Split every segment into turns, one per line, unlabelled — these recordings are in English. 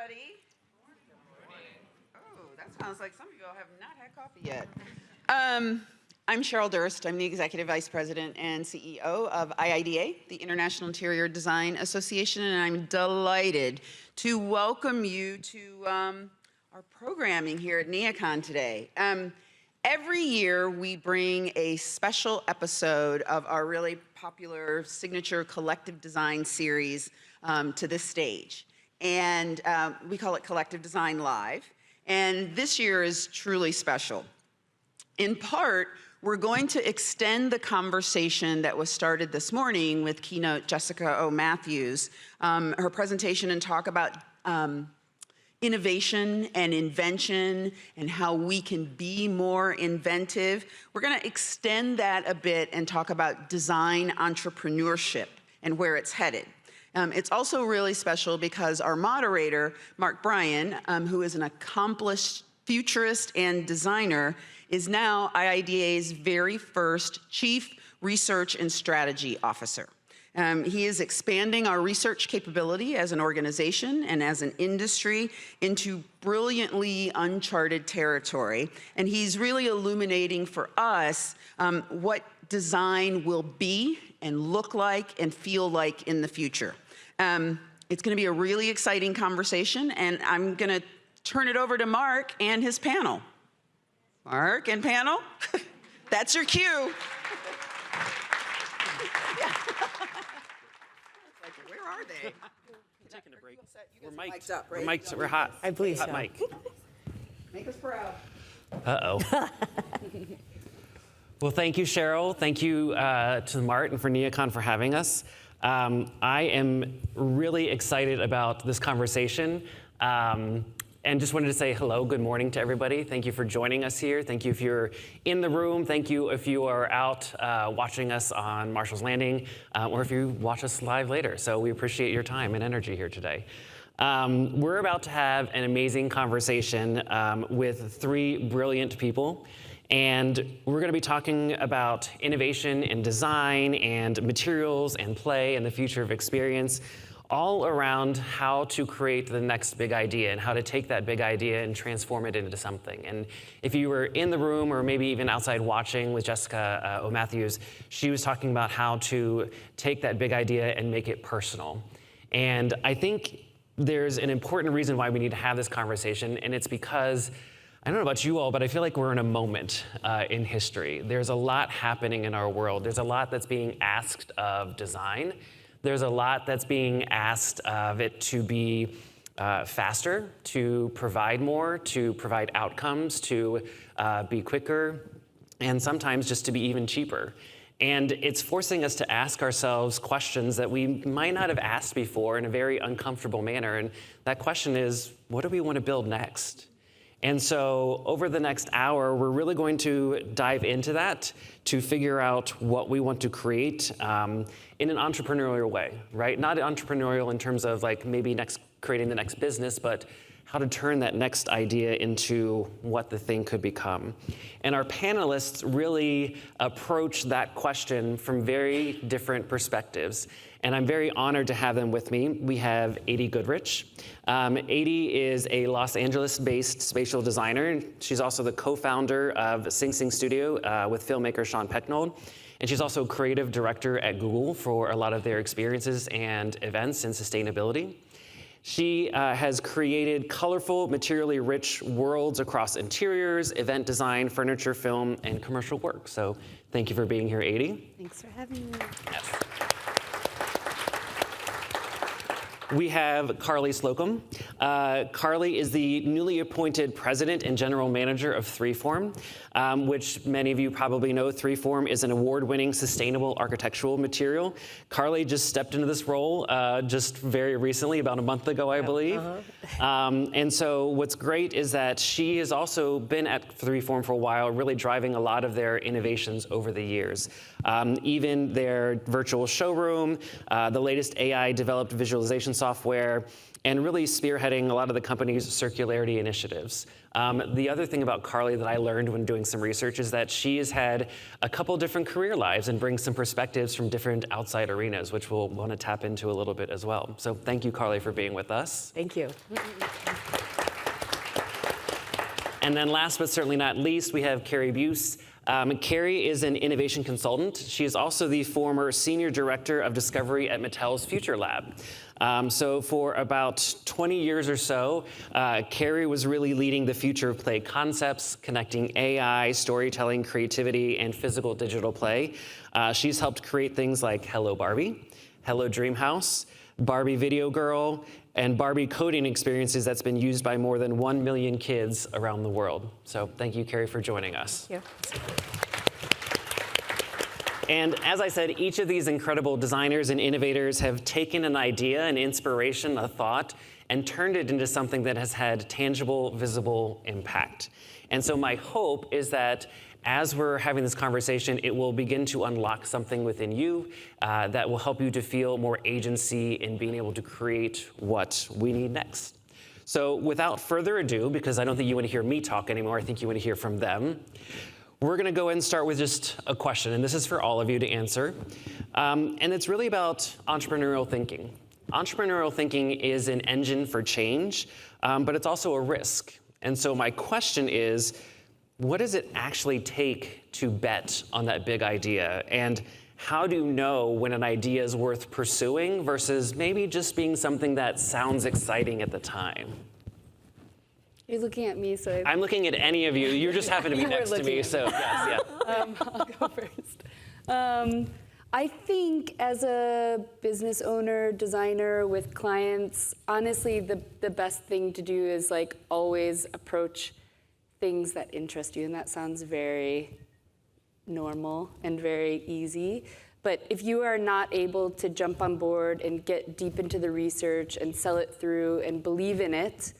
everybody. Oh, that sounds like some of you all have not had coffee yet. I'm Cheryl Durst. I'm the Executive Vice President and CEO of IIDA, the International Interior Design Association, and I'm delighted to welcome you to our programming here at NeoCon today. Every year, we bring a special episode of our really popular signature collective design series to this stage. And we call it Collective Design Live. And this year is truly special. In part, we're going to extend the conversation that was started this morning with keynote Jessica O. Matthews, her presentation and talk about innovation and invention and how we can be more inventive. We're going to extend that a bit and talk about design entrepreneurship and where it's headed. It's also really special because our moderator, Mark Bryan, who is an accomplished futurist and designer, is now IIDA's very first Chief Research and Strategy Officer. He is expanding our research capability as an organization and as an industry into brilliantly uncharted territory. And he's really illuminating for us what design will be and look like and feel like in the future. It's going to be a really exciting conversation, and I'm going to turn it over to Mark and his panel. Mark and panel, that's your cue. Where are they?
We're taking a break.
We're mic'd up, right?
We're mic'd, we're hot.
I believe so.
Hot mic.
Make us proud.
Uh-oh. Well, thank you, Cheryl. Thank you to Mart and for NeoCon for having us. I am really excited about this conversation. And just wanted to say hello, good morning to everybody. Thank you for joining us here. Thank you if you're in the room. Thank you if you are out watching us on Marshall's Landing, or if you watch us live later. So we appreciate your time and energy here today. We're about to have an amazing conversation with three brilliant people. And we're going to be talking about innovation and design and materials and play and the future of experience, all around how to create the next big idea and how to take that big idea and transform it into something. And if you were in the room or maybe even outside watching with Jessica O. Matthews, she was talking about how to take that big idea and make it personal. And I think there's an important reason why we need to have this conversation, and it's because, I don't know about you all, but I feel like we're in a moment in history. There's a lot happening in our world. There's a lot that's being asked of design. There's a lot that's being asked of it to be faster, to provide more, to provide outcomes, to be quicker, and sometimes just to be even cheaper. And it's forcing us to ask ourselves questions that we might not have asked before in a very uncomfortable manner. And that question is, what do we want to build next? And so over the next hour, we're really going to dive into that to figure out what we want to create in an entrepreneurial way, right? Not entrepreneurial in terms of like maybe creating the next business, but how to turn that next idea into what the thing could become. And our panelists really approach that question from very different perspectives. And I'm very honored to have them with me. We have Ada Goodrich. Ada is a Los Angeles-based spatial designer. She's also the co-founder of Sing Sing Studio with filmmaker Sean Pecknold. And she's also creative director at Google for a lot of their experiences and events in sustainability. She has created colorful, materially rich worlds across interiors, event design, furniture, film, and commercial work. So thank you for being here, Ada.
Thanks for having me.
Yes. We have Carly Slocum. Carly is the newly appointed president and general manager of 3form, which many of you probably know. 3form is an award-winning sustainable architectural material. Carly just stepped into this role just very recently, about a month ago, I believe. And so what's great is that she has also been at 3form for a while, really driving a lot of their innovations over the years. Even their virtual showroom, the latest AI-developed visualization software, and really spearheading spearheading a lot of the company's circularity initiatives. The other thing about Carly that I learned when doing some research is that she has had a couple different career lives and brings some perspectives from different outside arenas, which we'll want to tap into a little bit as well. So thank you, Carly, for being with us.
Thank you.
And then last but certainly not least, we have Carrie Buse. Carrie is an innovation consultant. She is also the former Senior Director of Discovery at Mattel's Future Lab. So for about 20 years or so, Carrie was really leading the future of play concepts, connecting AI, storytelling, creativity, and physical digital play. She's helped create things like Hello Barbie, Hello Dreamhouse, Barbie Video Girl, and Barbie coding experiences that's been used by more than 1 million kids around the world. So thank you, Carrie, for joining us.
Thank you.
And as I said, each of these incredible designers and innovators have taken an idea, an inspiration, a thought, and turned it into something that has had tangible, visible impact. And so my hope is that as we're having this conversation, it will begin to unlock something within you that will help you to feel more agency in being able to create what we need next. So without further ado, because I don't think you want to hear me talk anymore, I think you want to hear from them, we're going to go ahead and start with just a question, and this is for all of you to answer. And it's really about entrepreneurial thinking. Entrepreneurial thinking is an engine for change, but it's also a risk. And so my question is, what does it actually take to bet on that big idea? And how do you know when an idea is worth pursuing versus maybe just being something that sounds exciting at the time?
You're looking at me, so
I'm looking at any of you. You just happen to be
You were
next to me,
looking
so yes, yeah.
I'll go first. I think as a business owner, designer with clients, honestly, the best thing to do is like always approach things that interest you, and that sounds very normal and very easy. But if you are not able to jump on board and get deep into the research and sell it through and believe in it,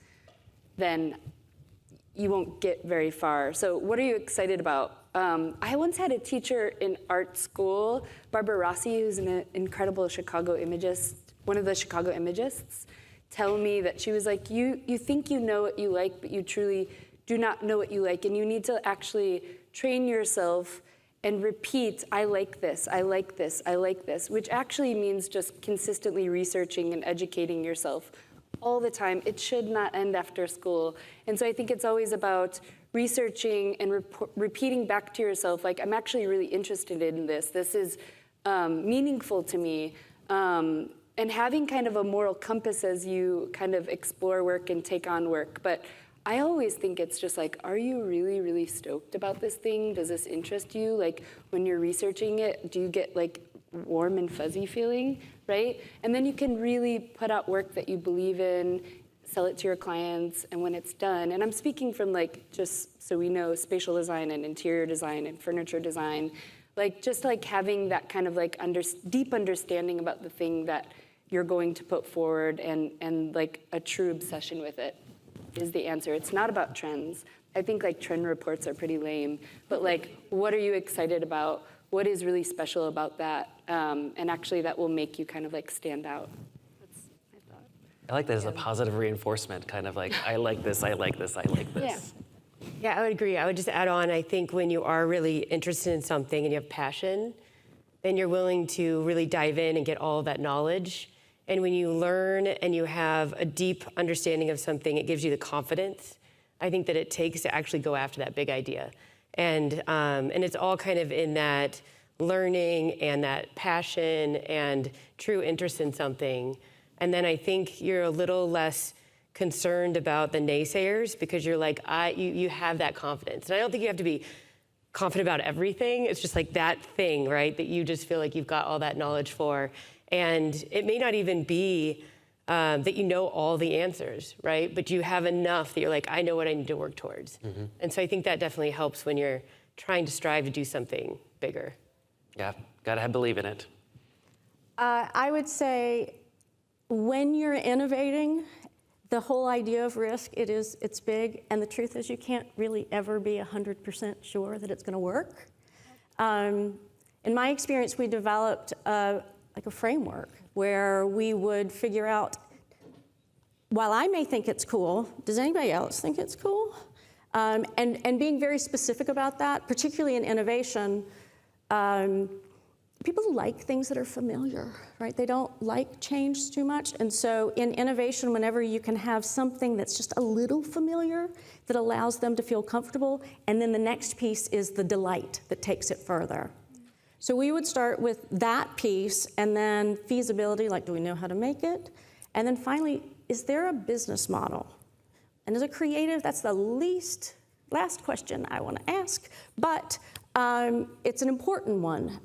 then you won't get very far. So what are you excited about? I once had a teacher in art school, Barbara Rossi, who's an incredible Chicago imagist, one of the Chicago imagists, tell me that she was like, you think you know what you like, but you truly do not know what you like, and you need to actually train yourself and repeat, I like this, I like this, I like this, which actually means just consistently researching and educating yourself all the time. It should not end after school. And so I think it's always about researching and repeating back to yourself, like, I'm actually really interested in this. This is meaningful to me. And having kind of a moral compass as you kind of explore work and take on work. But I always think it's just like, are you really, really stoked about this thing? Does this interest you? Like, when you're researching it, do you get like warm and fuzzy feeling, right? And then you can really put out work that you believe in, sell it to your clients, and when it's done, and I'm speaking from like, just so we know, spatial design and interior design and furniture design, like just like having that kind of like deep understanding about the thing that you're going to put forward and like a true obsession with it is the answer. It's not about trends. I think like trend reports are pretty lame, but like, what are you excited about? What is really special about that? And actually that will make you kind of like stand out. That's my thought.
I like that as a positive reinforcement, kind of like, I like this, I like this, I like this.
Yeah, I would agree. I would just add on, I think when you are really interested in something and you have passion, then you're willing to really dive in and get all of that knowledge. And when you learn and you have a deep understanding of something, it gives you the confidence, I think, that it takes to actually go after that big idea. And it's all kind of in that learning and that passion and true interest in something. And then I think you're a little less concerned about the naysayers because you're like, you have that confidence. And I don't think you have to be confident about everything. It's just like that thing, right, that you just feel like you've got all that knowledge for. And it may not even be that you know all the answers, right? But you have enough that you're like, I know what I need to work towards. Mm-hmm. And so I think that definitely helps when you're trying to strive to do something bigger.
Yeah, gotta believe in it.
I would say when you're innovating, the whole idea of risk, it's big. And the truth is you can't really ever be 100% sure that it's gonna work. In my experience, we developed like a framework where we would figure out while I may think it's cool, does anybody else think it's cool? And being very specific about that, particularly in innovation, people like things that are familiar, right? They don't like change too much. And so in innovation, whenever you can have something that's just a little familiar, that allows them to feel comfortable, and then the next piece is the delight that takes it further. So we would start with that piece, and then feasibility, like do we know how to make it? And then finally, is there a business model? And as a creative, that's the last question I want to ask, but it's an important one.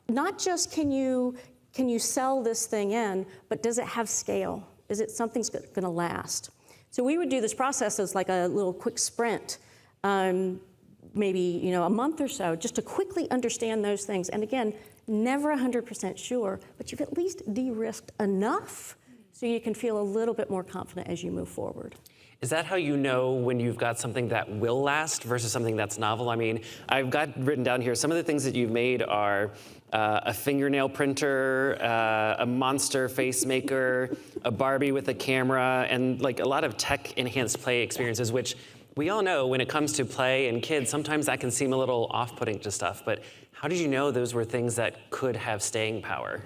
Not just can you sell this thing in, but does it have scale? Is it something that's going to last? So we would do this process as like a little quick sprint, maybe a month or so, just to quickly understand those things. And again, never 100% sure, but you've at least de-risked enough so you can feel a little bit more confident as you move forward.
Is that how you know when you've got something that will last versus something that's novel? I mean, I've got written down here, some of the things that you've made are a fingernail printer, a monster face maker, a Barbie with a camera, and like a lot of tech-enhanced play experiences, which we all know when it comes to play and kids, sometimes that can seem a little off-putting to stuff, but how did you know those were things that could have staying power?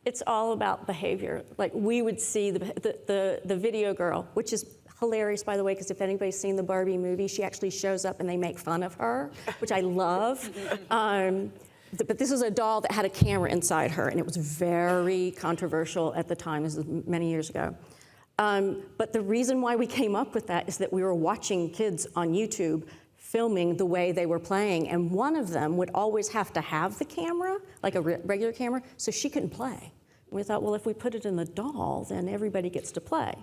It's all about behavior. Like we would see the video girl, which is hilarious, by the way, because if anybody's seen the Barbie movie, she actually shows up and they make fun of her, which I love. But this was a doll that had a camera inside her, and it was very controversial at the time. This was many years ago. But the reason why we came up with that is that we were watching kids on YouTube filming the way they were playing, and one of them would always have to have the camera, like a regular camera, so she couldn't play. And we thought, well, if we put it in the doll, then everybody gets to play.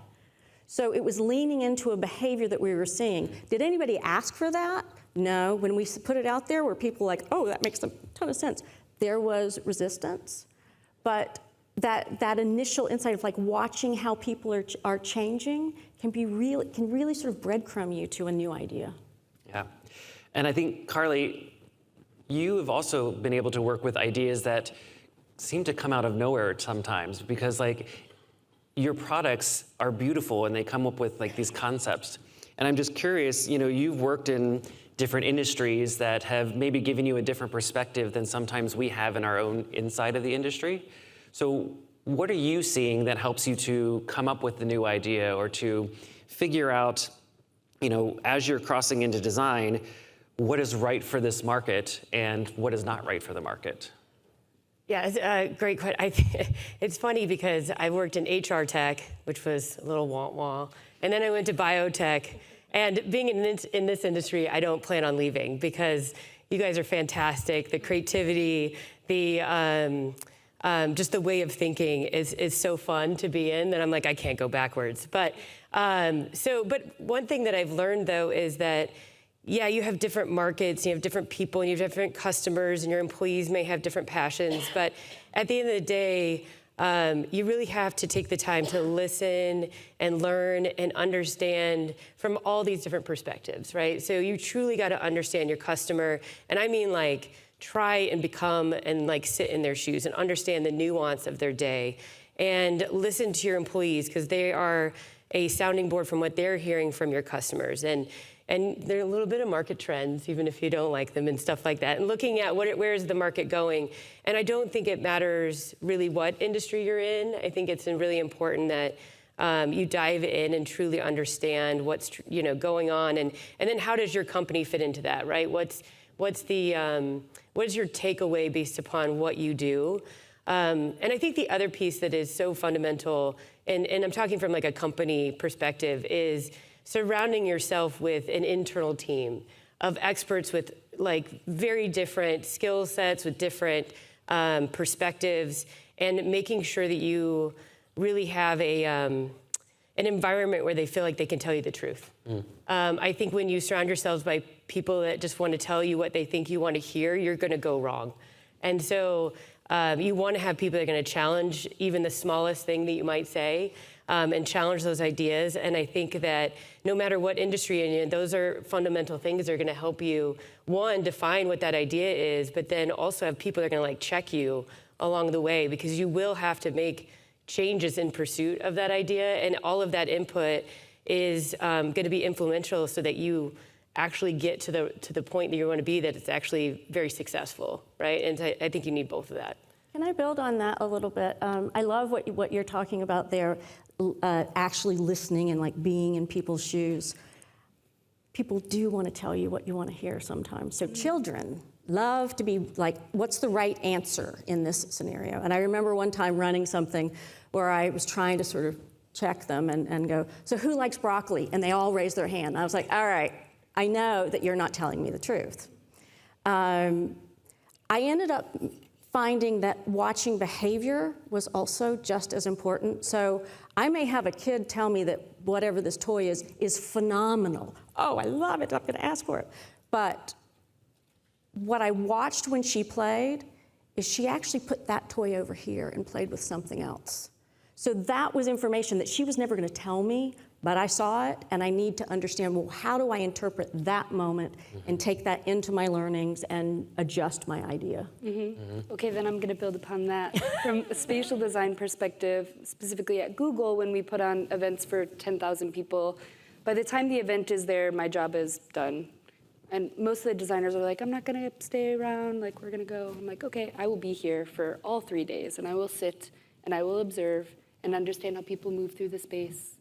So it was leaning into a behavior that we were seeing. Did anybody ask for that? No. When we put it out there, were people like, oh, that makes a ton of sense. There was resistance, but that initial insight of like watching how people are changing can really sort of breadcrumb you to a new idea.
Yeah, and I think, Carly, you have also been able to work with ideas that seem to come out of nowhere sometimes, because like your products are beautiful and they come up with like these concepts. And I'm just curious, you've worked in different industries that have maybe given you a different perspective than sometimes we have in our own inside of the industry. So what are you seeing that helps you to come up with the new idea or to figure out, as you're crossing into design, what is right for this market and what is not right for the market?
Yeah, it's a great question. It's funny because I worked in HR tech, which was a little wah-wah, and then I went to biotech. And being in this industry, I don't plan on leaving because you guys are fantastic. The creativity, just the way of thinking is so fun to be in that I'm like, I can't go backwards. But one thing that I've learned though is that, yeah, you have different markets, you have different people, and you have different customers, and your employees may have different passions. But at the end of the day, you really have to take the time to listen and learn and understand from all these different perspectives, right? So you truly got to understand your customer. And I mean like try and become and like sit in their shoes and understand the nuance of their day and listen to your employees because they are a sounding board from what they're hearing from your customers. And there are a little bit of market trends, even if you don't like them and stuff like that, and looking at where is the market going. And I don't think it matters really what industry you're in. I think it's really important that you dive in and truly understand what's going on, and then how does your company fit into that, right? What is your takeaway based upon what you do? And I think the other piece that is so fundamental, and I'm talking from like a company perspective, is surrounding yourself with an internal team of experts with like very different skill sets, with different perspectives, and making sure that you really have an environment where they feel like they can tell you the truth. I think when you surround yourselves by people that just want to tell you what they think you want to hear, you're going to go wrong. And so you want to have people that are going to challenge even the smallest thing that you might say, and challenge those ideas. And I think that no matter what industry you're in, those are fundamental things that are going to help you, one, define what that idea is, but then also have people that are going to like check you along the way, because you will have to make changes in pursuit of that idea, and all of that input is going to be influential so that you actually get to the point that you want to be, that it's actually very successful, right? And I think you need both of that.
Can I build on that a little bit? I love what you're talking about there, actually listening and like being in people's shoes. People do want to tell you what you want to hear sometimes. So children love to be like, what's the right answer in this scenario? And I remember one time running something where I was trying to sort of check them and go, so who likes broccoli? And they all raised their hand. And I was like, all right, I know that you're not telling me the truth. I ended up finding that watching behavior was also just as important. So I may have a kid tell me that whatever this toy is phenomenal. Oh, I love it, I'm gonna ask for it. But what I watched when she played is she actually put that toy over here and played with something else. So that was information that she was never gonna tell me, but I saw it, and I need to understand, well, how do I interpret that moment and take that into my learnings and adjust my idea?
Okay, then I'm going to build upon that. From a spatial design perspective, specifically at Google, when we put on events for 10,000 people, by the time the event is there, my job is done. And most of the designers are like, I'm not going to stay around, like, we're going to go. I'm like, okay, I will be here for all 3 days, and I will sit, and I will observe, and understand how people move through the space.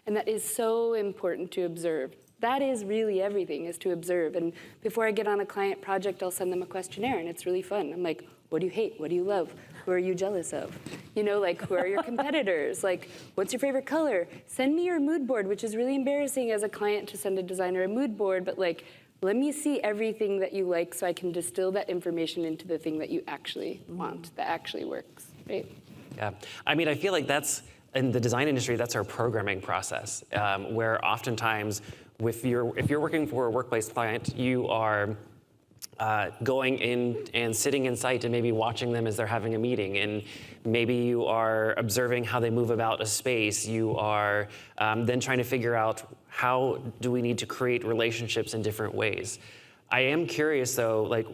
And that is so important to observe. That is really everything, is to observe. And before I get on a client project, I'll send them a questionnaire, and it's really fun. I'm like, what do you hate? What do you love? Who are you jealous of? You know, like, who are your competitors? Like, what's your favorite color? Send me your mood board, which is really embarrassing as a client to send a designer a mood board, but like, let me see everything that you like so I can distill that information into the thing that you actually want, that actually works, right?
Yeah, I mean, I feel like that's, in the design industry, that's our programming process, where oftentimes, if you're working for a workplace client, you are going in and sitting in site and maybe watching them as they're having a meeting, and maybe you are observing how they move about a space. You are then trying to figure out, how do we need to create relationships in different ways? I am curious though, like,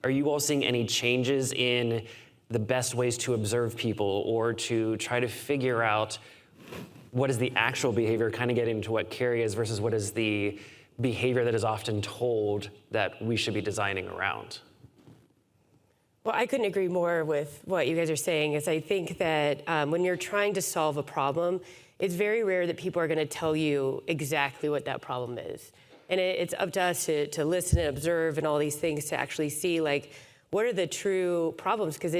are you all seeing any changes in the best ways to observe people, or to try to figure out what is the actual behavior, kind of getting into what Carrie is versus what is the behavior that is often told that we should be designing around?
Well, I couldn't agree more with what you guys are saying, is I think that when you're trying to solve a problem, it's very rare that people are gonna tell you exactly what that problem is. And it's up to us to listen and observe and all these things to actually see, like, what are the true problems? Because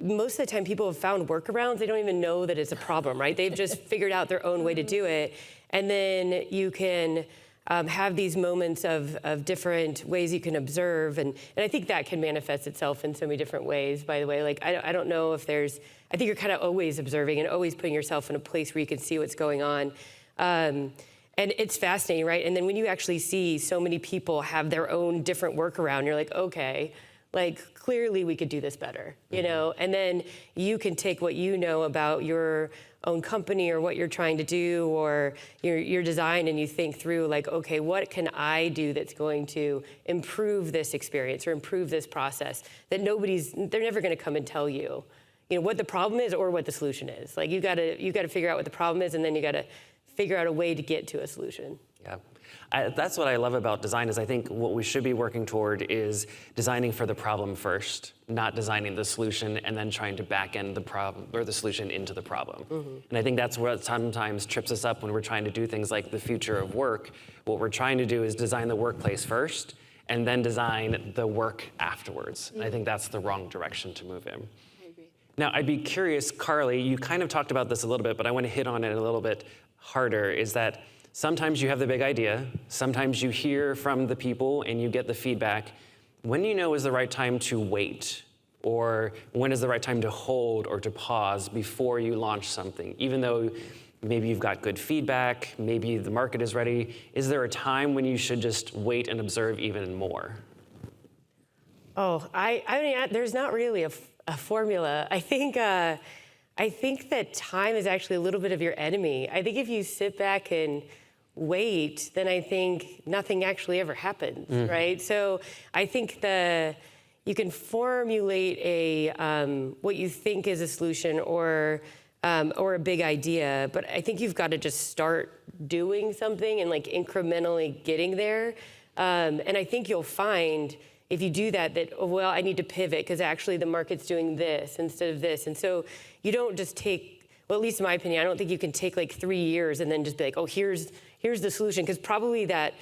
most of the time people have found workarounds, they don't even know that it's a problem, right? They've just figured out their own way to do it. And then you can have these moments of different ways you can observe. And I think that can manifest itself in so many different ways, by the way. Like, I don't know if there's, I think you're kind of always observing and always putting yourself in a place where you can see what's going on. And it's fascinating, right? And then when you actually see so many people have their own different workaround, you're like, okay, like, clearly we could do this better, you know? And then you can take what you know about your own company or what you're trying to do or your design, and you think through, like, okay, what can I do that's going to improve this experience or improve this process that they're never gonna come and tell you, you know, what the problem is or what the solution is. Like, you gotta figure out what the problem is, and then you gotta figure out a way to get to a solution.
Yeah. That's what I love about design, is I think what we should be working toward is designing for the problem first, not designing the solution and then trying to back end the problem or the solution into the problem. And I think that's what sometimes trips us up when we're trying to do things like the future of work. What we're trying to do is design the workplace first and then design the work afterwards. And I think that's the wrong direction to move in.
I agree.
Now, I'd be curious, Carly, you kind of talked about this a little bit, but I want to hit on it a little bit harder, is that sometimes you have the big idea, sometimes you hear from the people and you get the feedback. When do you know is the right time to wait? Or when is the right time to hold or to pause before you launch something? Even though maybe you've got good feedback, maybe the market is ready, is there a time when you should just wait and observe even more?
Oh, I mean, there's not really a formula. I think that time is actually a little bit of your enemy. I think if you sit back and wait, then I think nothing actually ever happens, right? So I think you can formulate what you think is a solution, or or a big idea, but I think you've got to just start doing something and like incrementally getting there. And I think you'll find if you do that, oh, well, I need to pivot because actually the market's doing this instead of this. And so you don't just take, well, at least in my opinion, I don't think you can take like 3 years and then just be like, oh, here's the solution, because probably that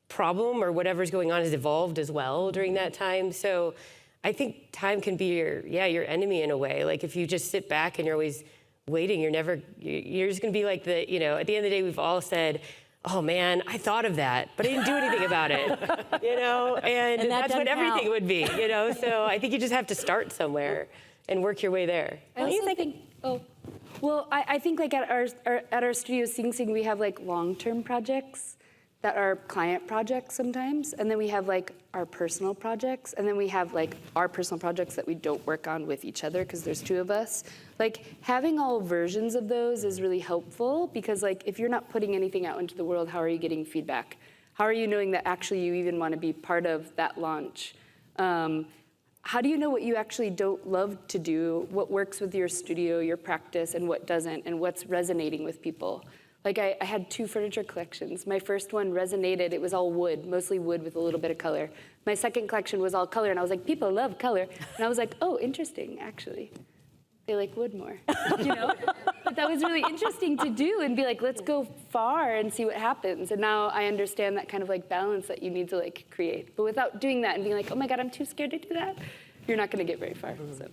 problem or whatever's going on has evolved as well during that time. So I think time can be your enemy in a way. Like if you just sit back and you're always waiting, you're just gonna be like at the end of the day, we've all said, oh man, I thought of that, but I didn't do anything about it, and that's what everything would be, So I think you just have to start somewhere and work your way there.
I also think, I think like at our studio Sing Sing, we have like long-term projects that are client projects sometimes, and then we have like our personal projects, and then we have like our personal projects that we don't work on with each other because there's 2 of us. Like having all versions of those is really helpful, because like if you're not putting anything out into the world, how are you getting feedback? How are you knowing that actually you even want to be part of that launch? How do you know what you actually don't love to do, what works with your studio, your practice, and what doesn't, and what's resonating with people? Like I had 2 furniture collections. My first one resonated, it was all wood, mostly wood with a little bit of color. My second collection was all color, and I was like, people love color. And I was like, oh, interesting, actually. They like wood more, But that was really interesting to do and be like, let's go far and see what happens. And now I understand that kind of like balance that you need to like create. But without doing that and being like, oh my God, I'm too scared to do that, you're not gonna get very far, so.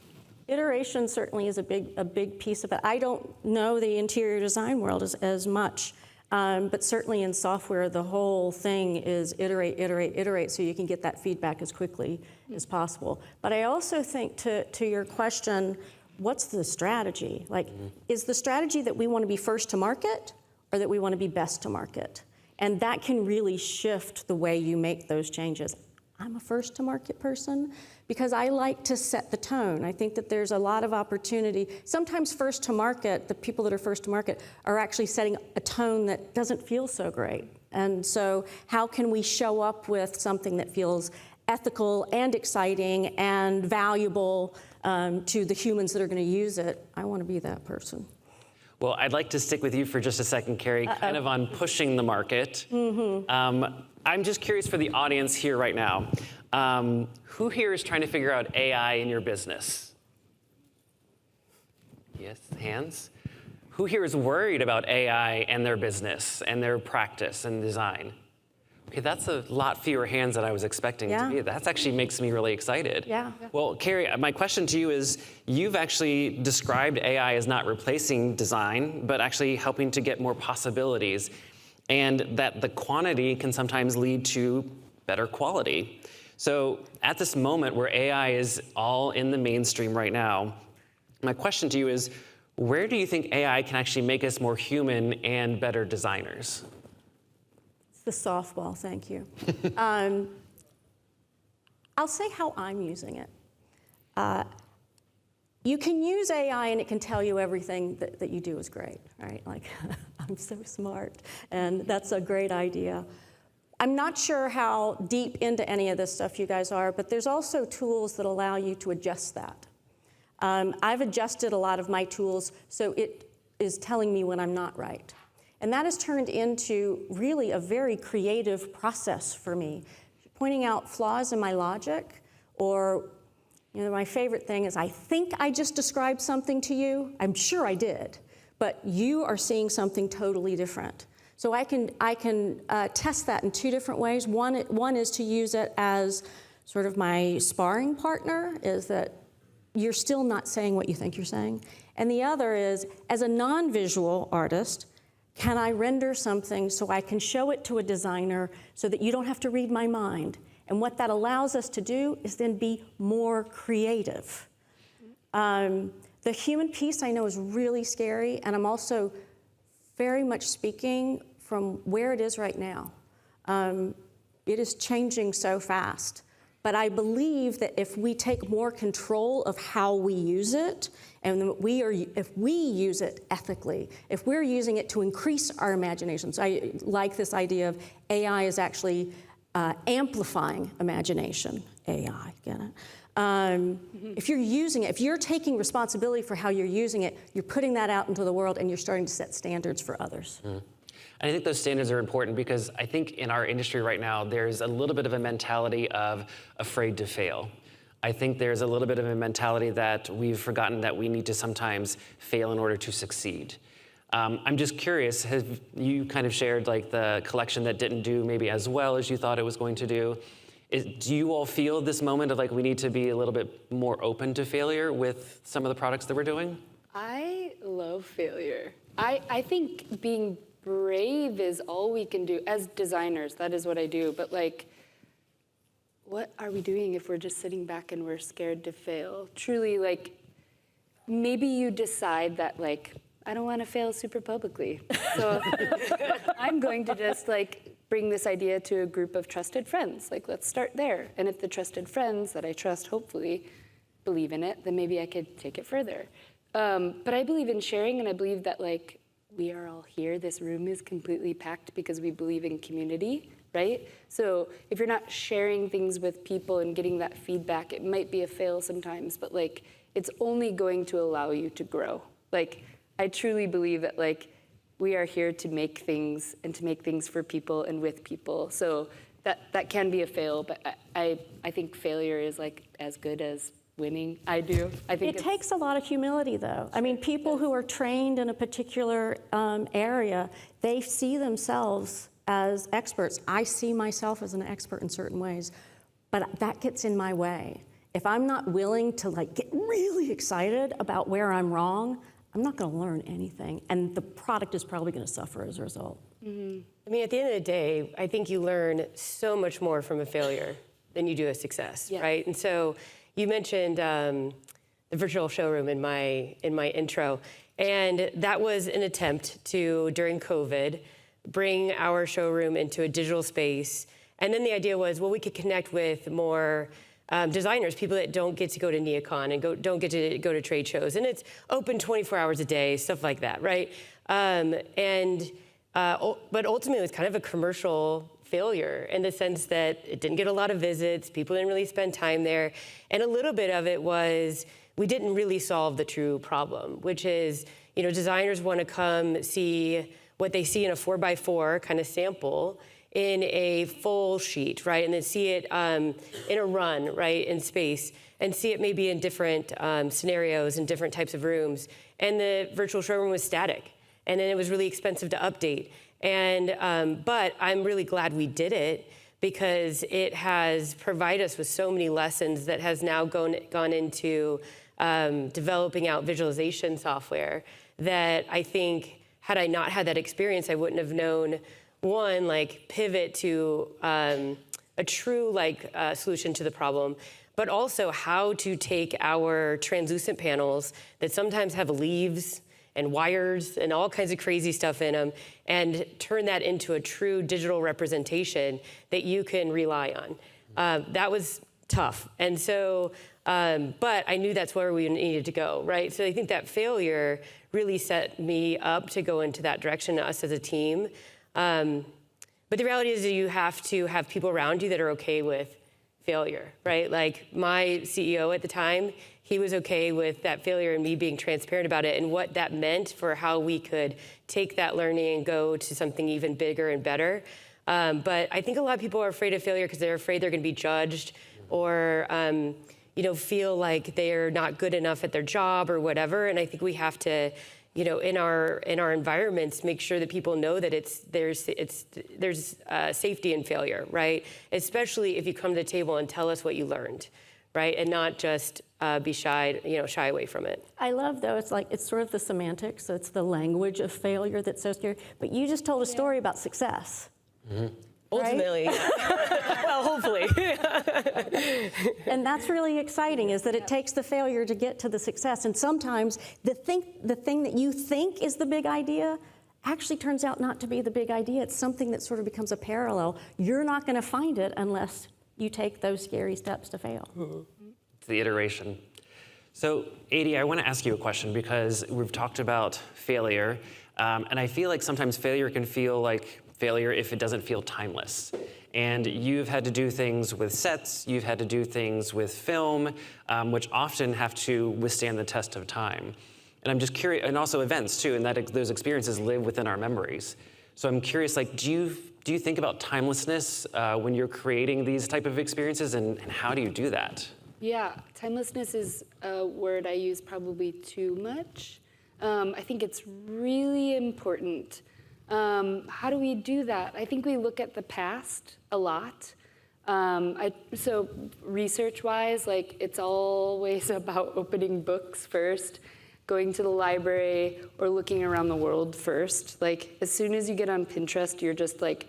Iteration certainly is a big piece of it. I don't know the interior design world as much, but certainly in software, the whole thing is iterate, so you can get that feedback as quickly as possible. But I also think to your question, what's the strategy? Like, is the strategy that we want to be first to market or that we want to be best to market? And that can really shift the way you make those changes. I'm a first to market person because I like to set the tone. I think that there's a lot of opportunity. Sometimes first to market, the people that are first to market are actually setting a tone that doesn't feel so great. And so how can we show up with something that feels ethical and exciting and valuable to the humans that are going to use it? I want to be that person.
Well, I'd like to stick with you for just a second, Carrie, kind of on pushing the market. I'm just curious for the audience here right now. Who here is trying to figure out AI in your business? Yes, hands. Who here is worried about AI and their business and their practice and design? Okay, that's a lot fewer hands than I was expecting to be. That actually makes me really excited.
Yeah.
Well, Carrie, my question to you is, you've actually described AI as not replacing design, but actually helping to get more possibilities, and that the quantity can sometimes lead to better quality. So at this moment where AI is all in the mainstream right now, my question to you is, where do you think AI can actually make us more human and better designers?
The softball, thank you. I'll say how I'm using it. You can use AI and it can tell you everything that you do is great, right? Like, I'm so smart, and that's a great idea. I'm not sure how deep into any of this stuff you guys are, but there's also tools that allow you to adjust that. I've adjusted a lot of my tools so it is telling me when I'm not right. And that has turned into really a very creative process for me, pointing out flaws in my logic, or my favorite thing is, I think I just described something to you. I'm sure I did, but you are seeing something totally different. So I can test that in 2 different ways. One is to use it as sort of my sparring partner, is that you're still not saying what you think you're saying. And the other is, as a non-visual artist, can I render something so I can show it to a designer so that you don't have to read my mind? And what that allows us to do is then be more creative. The human piece I know is really scary, and I'm also very much speaking from where it is right now. It is changing so fast. But I believe that if we take more control of how we use it, and if we use it ethically, if we're using it to increase our imaginations, I like this idea of AI is actually amplifying imagination, AI, get it? If you're using it, if you're taking responsibility for how you're using it, you're putting that out into the world and you're starting to set standards for others.
And I think those standards are important because I think in our industry right now, there's a little bit of a mentality of afraid to fail. I think there's a little bit of a mentality that we've forgotten that we need to sometimes fail in order to succeed. I'm just curious, have you kind of shared like the collection that didn't do maybe as well as you thought it was going to do? Do you all feel this moment of like we need to be a little bit more open to failure with some of the products that we're doing?
I love failure. I think being brave is all we can do as designers. That is what I do. But like, what are we doing if we're just sitting back and we're scared to fail? Truly, like, maybe you decide that like, I don't want to fail super publicly. So I'm going to just like bring this idea to a group of trusted friends. Like, let's start there. And if the trusted friends that I trust, hopefully, believe in it, then maybe I could take it further. But I believe in sharing, and I believe that like, we are all here. This room is completely packed because we believe in community, right? So if you're not sharing things with people and getting that feedback, it might be a fail sometimes, but like, it's only going to allow you to grow. Like, I truly believe that like, we are here to make things and to make things for people and with people. So that can be a fail, but I think failure is like as good as winning. I think
It takes a lot of humility, though. I mean, people who are trained in a particular area, they see themselves as experts. I see myself as an expert in certain ways, but that gets in my way. If I'm not willing to like get really excited about where I'm wrong, I'm not going to learn anything, and the product is probably going to suffer as a result.
I mean, at the end of the day, I think you learn so much more from a failure than you do a success, right? And so you mentioned the virtual showroom in my intro, and that was an attempt to, during COVID, bring our showroom into a digital space. And then the idea was, well, we could connect with more designers, people that don't get to go to NeoCon and don't get to go to trade shows. And it's open 24 hours a day, stuff like that, right? But ultimately, it was kind of a commercial failure in the sense that it didn't get a lot of visits, people didn't really spend time there. And a little bit of it was, we didn't really solve the true problem, which is, you know, designers want to come see what they see in a 4x4 kind of sample in a full sheet, right? And then see it in a run, right, in space, and see it maybe in different scenarios and different types of rooms. And the virtual showroom was static. And then it was really expensive to update. And but I'm really glad we did it because it has provided us with so many lessons that has now gone into developing out visualization software that I think, had I not had that experience, I wouldn't have known, one, like pivot to a true solution to the problem, but also how to take our translucent panels that sometimes have leaves and wires and all kinds of crazy stuff in them and turn that into a true digital representation that you can rely on. That was tough. And so, but I knew that's where we needed to go, right? So I think that failure really set me up to go into that direction, us as a team. But the reality is that you have to have people around you that are okay with failure, right? Like my CEO at the time, he was okay with that failure and me being transparent about it and what that meant for how we could take that learning and go to something even bigger and better. But I think a lot of people are afraid of failure because they're afraid they're going to be judged or feel like they're not good enough at their job or whatever. And I think we have to, in our environments, make sure that people know that there's safety in failure, right? Especially if you come to the table and tell us what you learned, right? And not just be shy away from it.
I love, though, it's sort of the semantics, so it's the language of failure that's so scary. But you just told a story about success.
Mm-hmm.
Ultimately, well, hopefully.
And that's really exciting, is that it takes the failure to get to the success. And sometimes the thing that you think is the big idea actually turns out not to be the big idea. It's something that sort of becomes a parallel. You're not going to find it unless you take those scary steps to fail.
Mm-hmm. It's the iteration. So, Adi, I want to ask you a question because we've talked about failure, and I feel like sometimes failure can feel like failure if it doesn't feel timeless. And you've had to do things with sets, you've had to do things with film, which often have to withstand the test of time. And I'm just curious, and also events too, and that those experiences live within our memories. So I'm curious, like, do you think about timelessness when you're creating these type of experiences, and how do you do that?
Yeah, timelessness is a word I use probably too much. I think it's really important. How do we do that? I think we look at the past a lot. So research-wise, like, it's always about opening books first, going to the library, or looking around the world first. Like, as soon as you get on Pinterest, you're just like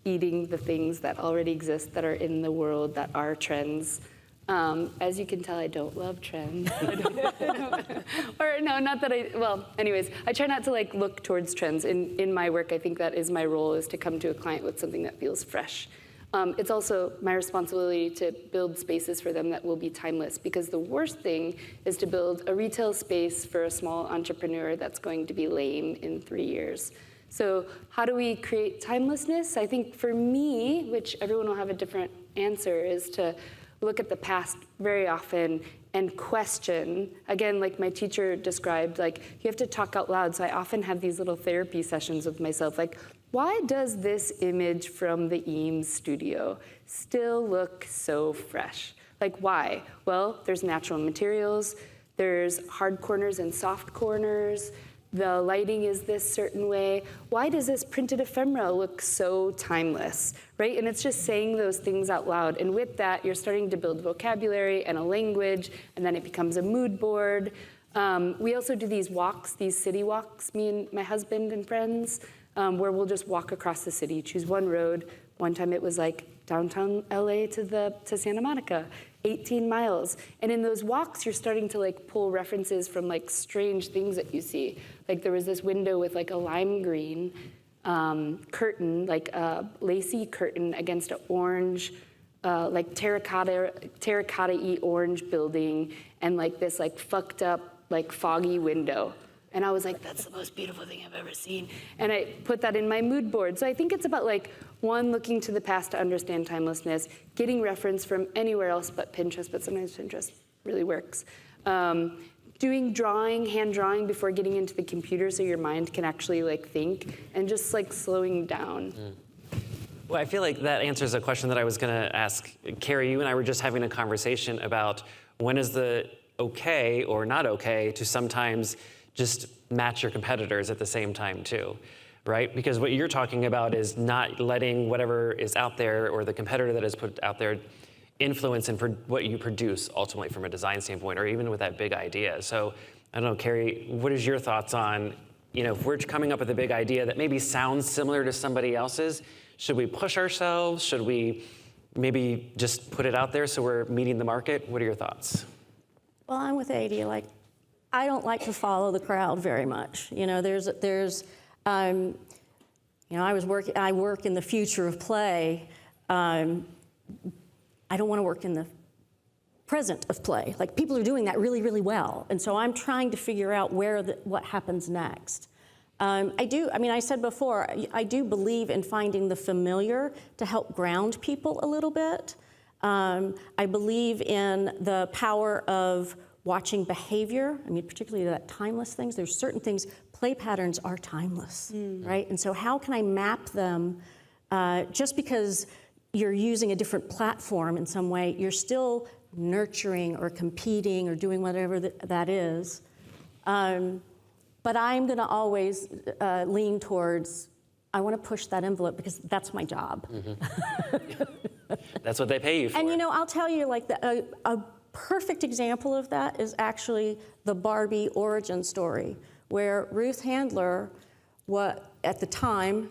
eating the things that already exist, that are in the world, that are trends. As you can tell, I don't love trends. Or no, not that well, anyways, I try not to like look towards trends. In my work, I think that is my role, is to come to a client with something that feels fresh. It's also my responsibility to build spaces for them that will be timeless, because the worst thing is to build a retail space for a small entrepreneur that's going to be lame in 3 years. So how do we create timelessness? I think for me, which everyone will have a different answer, is to look at the past very often and question. Again, like my teacher described, like, you have to talk out loud. So I often have these little therapy sessions with myself, like, why does this image from the Eames studio still look so fresh? Like, why? Well, there's natural materials, there's hard corners and soft corners, the lighting is this certain way. Why does this printed ephemera look so timeless, right? And it's just saying those things out loud. And with that, you're starting to build vocabulary and a language, and then it becomes a mood board. We also do these walks, these city walks, me and my husband and friends, where we'll just walk across the city, choose one road. One time it was like downtown LA to Santa Monica, 18 miles. And in those walks, you're starting to like pull references from like strange things that you see. Like there was this window with like a lime green curtain, like a lacy curtain against an orange, like terracotta-y orange building, and like this like fucked up, like foggy window. And I was like, that's the most beautiful thing I've ever seen. And I put that in my mood board. So I think it's about like, one, looking to the past to understand timelessness, getting reference from anywhere else but Pinterest, but sometimes Pinterest really works. Doing drawing, hand drawing before getting into the computer so your mind can actually like think, and just like slowing down.
Well, I feel like that answers a question that I was gonna ask. Carrie, you and I were just having a conversation about when is the okay or not okay to sometimes just match your competitors at the same time too, right? Because what you're talking about is not letting whatever is out there or the competitor that is put out there influence in what you produce ultimately from a design standpoint, or even with that big idea. So I don't know, Carrie, what is your thoughts on, if we're coming up with a big idea that maybe sounds similar to somebody else's, should we push ourselves? Should we maybe just put it out there so we're meeting the market? What are your thoughts?
Well, I'm with Adi. Like, I don't like to follow the crowd very much. I work in the future of play. I don't want to work in the present of play. Like, people are doing that really, really well. And so I'm trying to figure out what happens next. I said before, I do believe in finding the familiar to help ground people a little bit. I believe in the power of watching behavior. Particularly that timeless things. There's certain things, play patterns are timeless, right? And so how can I map them? Just because you're using a different platform in some way, you're still nurturing or competing or doing whatever that is. But I'm gonna always lean towards, I wanna push that envelope because that's my job.
That's what they pay you for.
And I'll tell you, like, a perfect example of that is actually the Barbie origin story, where Ruth Handler, at the time,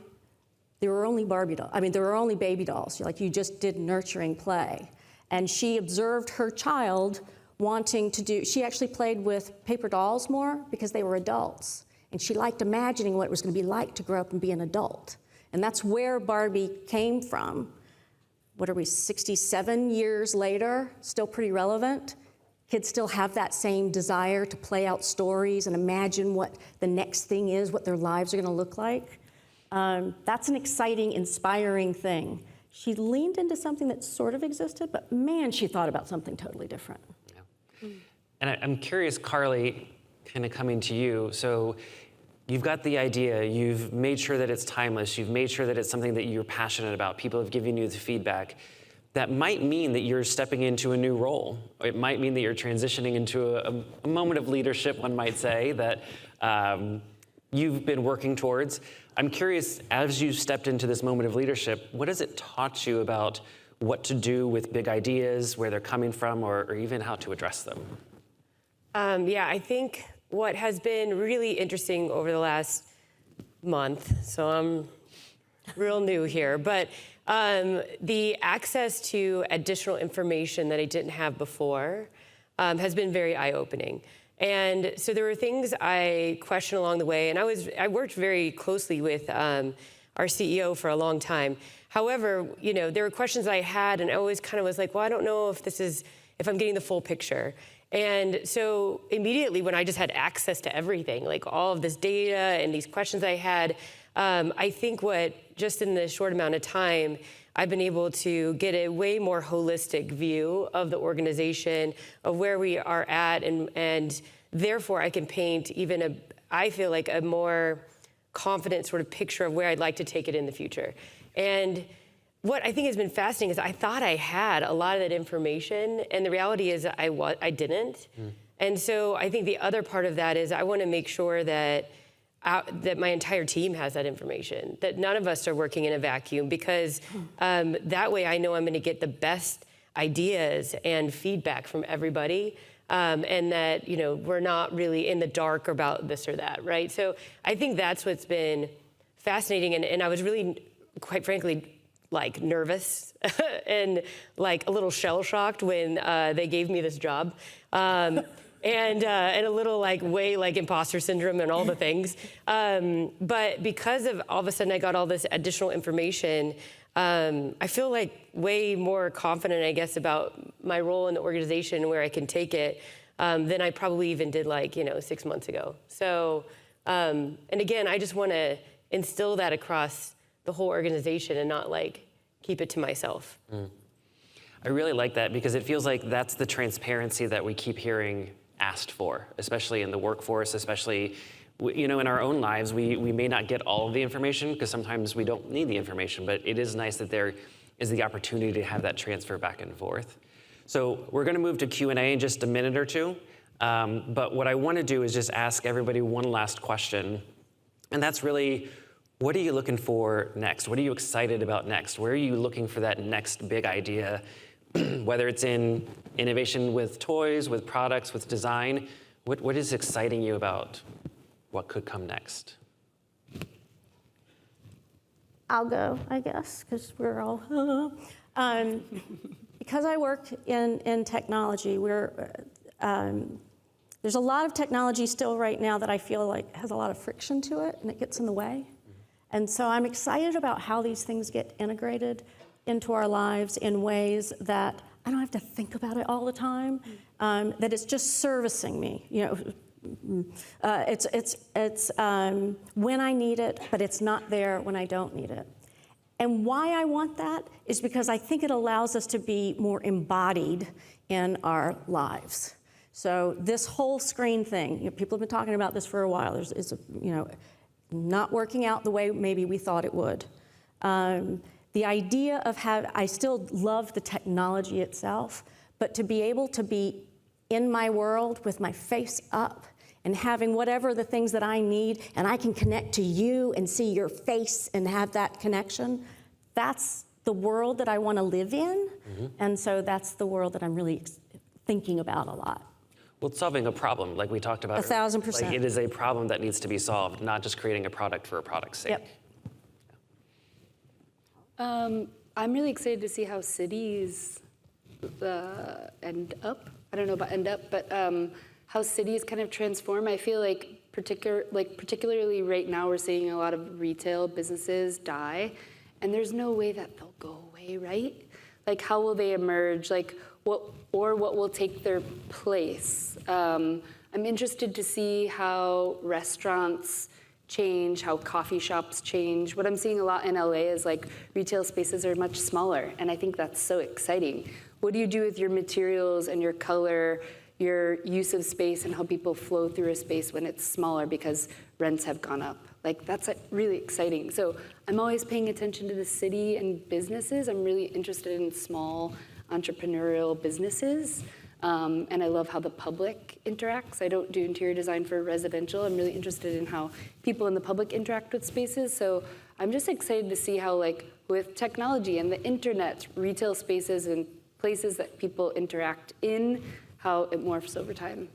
there were only Barbie dolls. There were only baby dolls. You just did nurturing play. And she observed her child wanting to do, she actually played with paper dolls more because they were adults. And she liked imagining what it was gonna be like to grow up and be an adult. And that's where Barbie came from. What are we, 67 years later, still pretty relevant? Kids still have that same desire to play out stories and imagine what the next thing is, what their lives are gonna look like. That's an exciting, inspiring thing. She leaned into something that sort of existed, but man, she thought about something totally different.
Yeah. And I'm curious, Carly, kind of coming to you. So you've got the idea, you've made sure that it's timeless, you've made sure that it's something that you're passionate about, people have given you the feedback. That might mean that you're stepping into a new role. It might mean that you're transitioning into a moment of leadership, one might say, that you've been working towards. I'm curious, as you stepped into this moment of leadership, what has it taught you about what to do with big ideas, where they're coming from, or even how to address them?
Yeah, I think what has been really interesting over the last month, so I'm real new here, but the access to additional information that I didn't have before has been very eye-opening. And so there were things I questioned along the way, and I worked very closely with our CEO for a long time. However, you know, there were questions I had, and I always kind of was like, well, I don't know if I'm getting the full picture. And so immediately when I just had access to everything, like all of this data and these questions I had, I think just in the short amount of time, I've been able to get a way more holistic view of the organization, of where we are at, and therefore I can paint even I feel like a more confident sort of picture of where I'd like to take it in the future. And what I think has been fascinating is I thought I had a lot of that information, and the reality is I didn't. And so I think the other part of that is I want to make sure that my entire team has that information, that none of us are working in a vacuum, because that way I know I'm going to get the best ideas and feedback from everybody, and that, you know, we're not really in the dark about this or that, right? So I think that's what's been fascinating, and I was really, quite frankly, like nervous and like a little shell-shocked when they gave me this job. And a little like imposter syndrome and all the things. But because of all of a sudden I got all this additional information, I feel like way more confident, I guess, about my role in the organization and where I can take it than I probably even did 6 months ago. So, and again, I just want to instill that across the whole organization and not keep it to myself.
I really like that, because it feels like that's the transparency that we keep hearing asked for, especially in the workforce, especially in our own lives. We may not get all of the information, because sometimes we don't need the information, but it is nice that there is the opportunity to have that transfer back and forth. So we're going to move to Q&A in just a minute or two, but what I want to do is just ask everybody one last question, and that's really, what are you looking for next? What are you excited about next? Where are you looking for that next big idea? Whether it's in innovation with toys, with products, with design, what is exciting you about what could come next?
I'll go, I guess, because we're all, because I work in technology, there's a lot of technology still right now that I feel like has a lot of friction to it, and it gets in the way. And so I'm excited about how these things get integrated into our lives in ways that I don't have to think about it all the time, that it's just servicing me. It's when I need it, but it's not there when I don't need it. And why I want that is because I think it allows us to be more embodied in our lives. So this whole screen thing, people have been talking about this for a while. It's not working out the way maybe we thought it would. The idea of I still love the technology itself, but to be able to be in my world with my face up and having whatever the things that I need, and I can connect to you and see your face and have that connection, that's the world that I want to live in. And so that's the world that I'm really thinking about a lot.
Well, it's solving a problem, like we talked about.
1,000%.
Like, it is a problem that needs to be solved, not just creating a product for a product's sake.
Yep.
I'm really excited to see how cities end up. I don't know about end up, but how cities kind of transform. I feel like particularly right now, we're seeing a lot of retail businesses die, and there's no way that they'll go away, right? Like, how will they emerge? What will take their place? I'm interested to see how restaurants change, how coffee shops change. What I'm seeing a lot in LA is like retail spaces are much smaller, and I think that's so exciting. What do you do with your materials and your color, your use of space, and how people flow through a space when it's smaller because rents have gone up? Like, that's really exciting. So I'm always paying attention to the city and businesses. I'm really interested in small entrepreneurial businesses. And I love how the public interacts. I don't do interior design for residential. I'm really interested in how people in the public interact with spaces. So I'm just excited to see how, like, with technology and the internet, retail spaces and places that people interact in, how it morphs over time.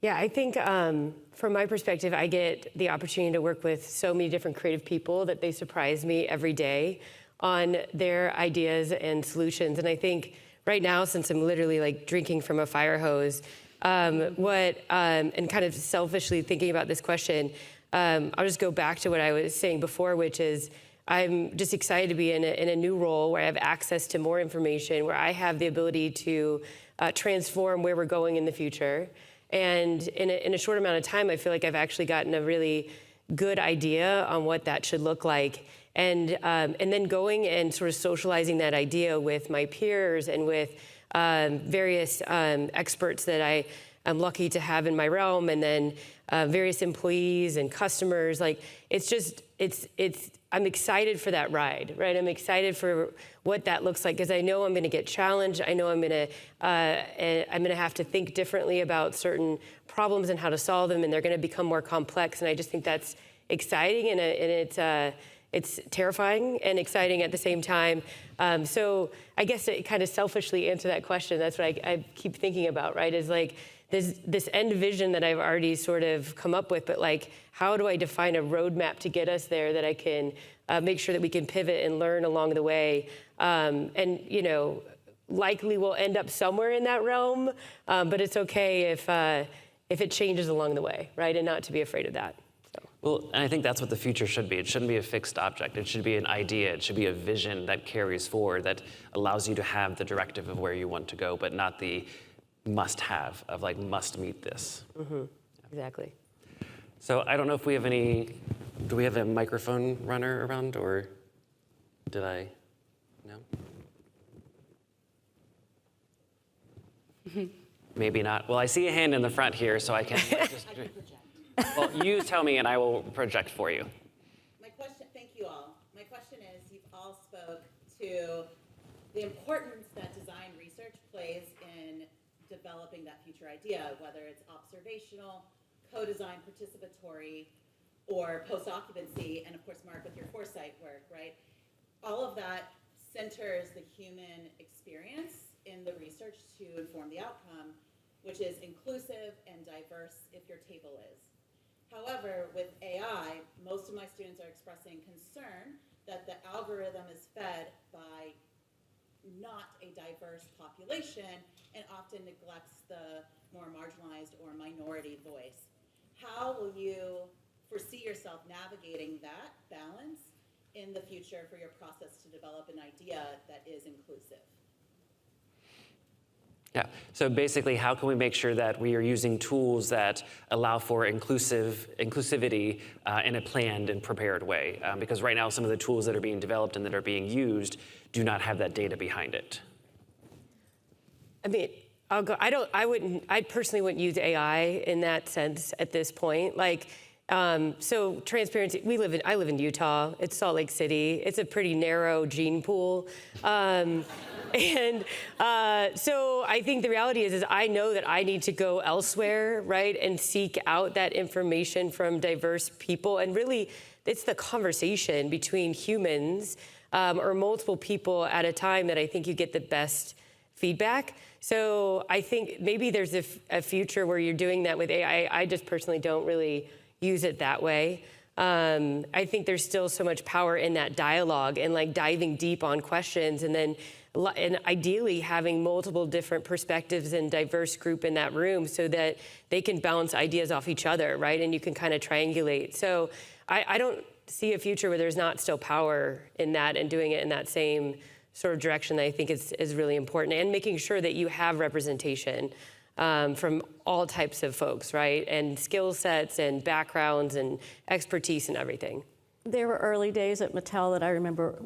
Yeah, I think from my perspective, I get the opportunity to work with so many different creative people that they surprise me every day on their ideas and solutions. And I think right now, since I'm literally like drinking from a fire hose, and kind of selfishly thinking about this question, I'll just go back to what I was saying before, which is I'm just excited to be in a new role where I have access to more information, where I have the ability to transform where we're going in the future. And in a short amount of time, I feel like I've actually gotten a really good idea on what that should look like. And then going and sort of socializing that idea with my peers and with various experts that I am lucky to have in my realm, and then various employees and customers. Like, I'm excited for that ride, right? I'm excited for what that looks like, because I know I'm going to get challenged. I know I'm going to have to think differently about certain problems and how to solve them, and they're going to become more complex. And I just think that's exciting, and it's terrifying and exciting at the same time. So I guess to kind of selfishly answer that question, that's what I keep thinking about, right? Is like this end vision that I've already sort of come up with, but like, how do I define a roadmap to get us there that I can make sure that we can pivot and learn along the way? And, you know, likely we'll end up somewhere in that realm, but it's okay if it changes along the way, right? And not to be afraid of that.
Well, and I think that's what the future should be. It shouldn't be a fixed object. It should be an idea. It should be a vision that carries forward, that allows you to have the directive of where you want to go, but not the must-have of like, must meet this.
Mm-hmm. Exactly.
So I don't know if we have do we have a microphone runner around, or did I? No? Maybe not. Well, I see a hand in the front here, so I can just... Well, you tell me and I will project for you.
Thank you all. My question is, you've all spoke to the importance that design research plays in developing that future idea, whether it's observational, co-design, participatory, or post-occupancy, and of course, Mark, with your foresight work, right? All of that centers the human experience in the research to inform the outcome, which is inclusive and diverse if your table is. However, with AI, most of my students are expressing concern that the algorithm is fed by not a diverse population and often neglects the more marginalized or minority voice. How will you foresee yourself navigating that balance in the future for your process to develop an idea that is inclusive?
Yeah, so basically, how can we make sure that we are using tools that allow for inclusivity in a planned and prepared way? Because right now, some of the tools that are being developed and that are being used do not have that data behind it.
I mean, I personally wouldn't use AI in that sense at this point. Like, so transparency, I live in Utah. It's Salt Lake City. It's a pretty narrow gene pool. And so I think the reality is I know that I need to go elsewhere, right, and seek out that information from diverse people. And really, it's the conversation between humans or multiple people at a time that I think you get the best feedback. So I think maybe there's a future where you're doing that with AI. I just personally don't really use it that way. I think there's still so much power in that dialogue and like diving deep on questions, and ideally having multiple different perspectives and diverse group in that room so that they can bounce ideas off each other, right? And you can kind of triangulate. So I don't see a future where there's not still power in that and doing it in that same sort of direction that I think is really important, and making sure that you have representation. from all types of folks, right? And skill sets and backgrounds and expertise and everything.
There were early days at Mattel that I remember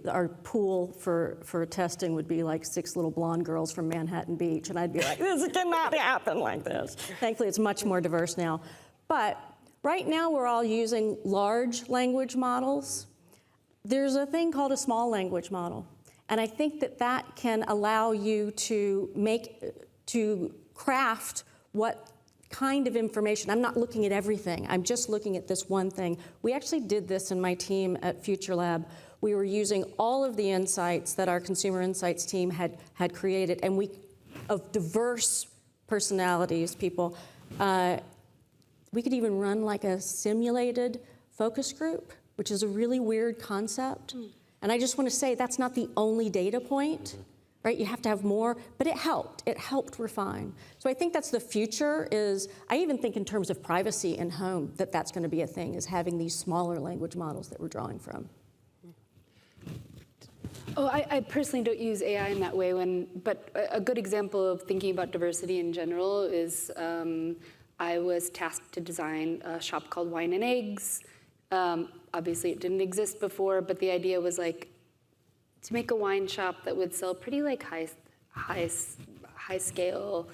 our pool for testing would be like 6 little blonde girls from Manhattan Beach, and I'd be like, this cannot happen like this. Thankfully, it's much more diverse now. But right now, we're all using large language models. There's a thing called a small language model, and I think that can allow you to craft what kind of information. I'm not looking at everything. I'm just looking at this one thing. We actually did this in my team at Future Lab. We were using all of the insights that our consumer insights team had created, and of diverse personalities, people. We could even run like a simulated focus group, which is a really weird concept. And I just want to say that's not the only data point. Right? You have to have more, but it helped refine. So I think that's the future I even think in terms of privacy in home, that's going to be a thing, is having these smaller language models that we're drawing from.
Oh, I personally don't use AI in that way, but a good example of thinking about diversity in general is I was tasked to design a shop called Wine and Eggs. Obviously it didn't exist before, but the idea was like, to make a wine shop that would sell pretty like high scale,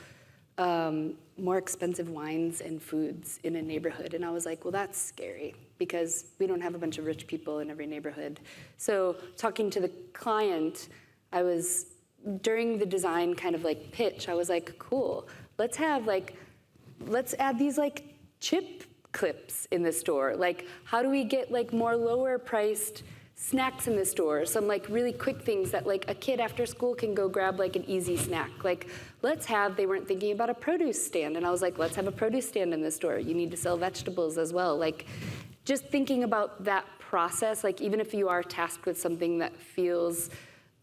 more expensive wines and foods in a neighborhood. And I was like, well, that's scary because we don't have a bunch of rich people in every neighborhood. So talking to the client, during the design kind of like pitch, I was like, cool, let's add these like chip clips in the store. Like, how do we get like more lower priced snacks in the store, some like really quick things that like a kid after school can go grab like an easy snack. Like they weren't thinking about a produce stand, and I was like, let's have a produce stand in the store. You need to sell vegetables as well. Like just thinking about that process, like even if you are tasked with something that feels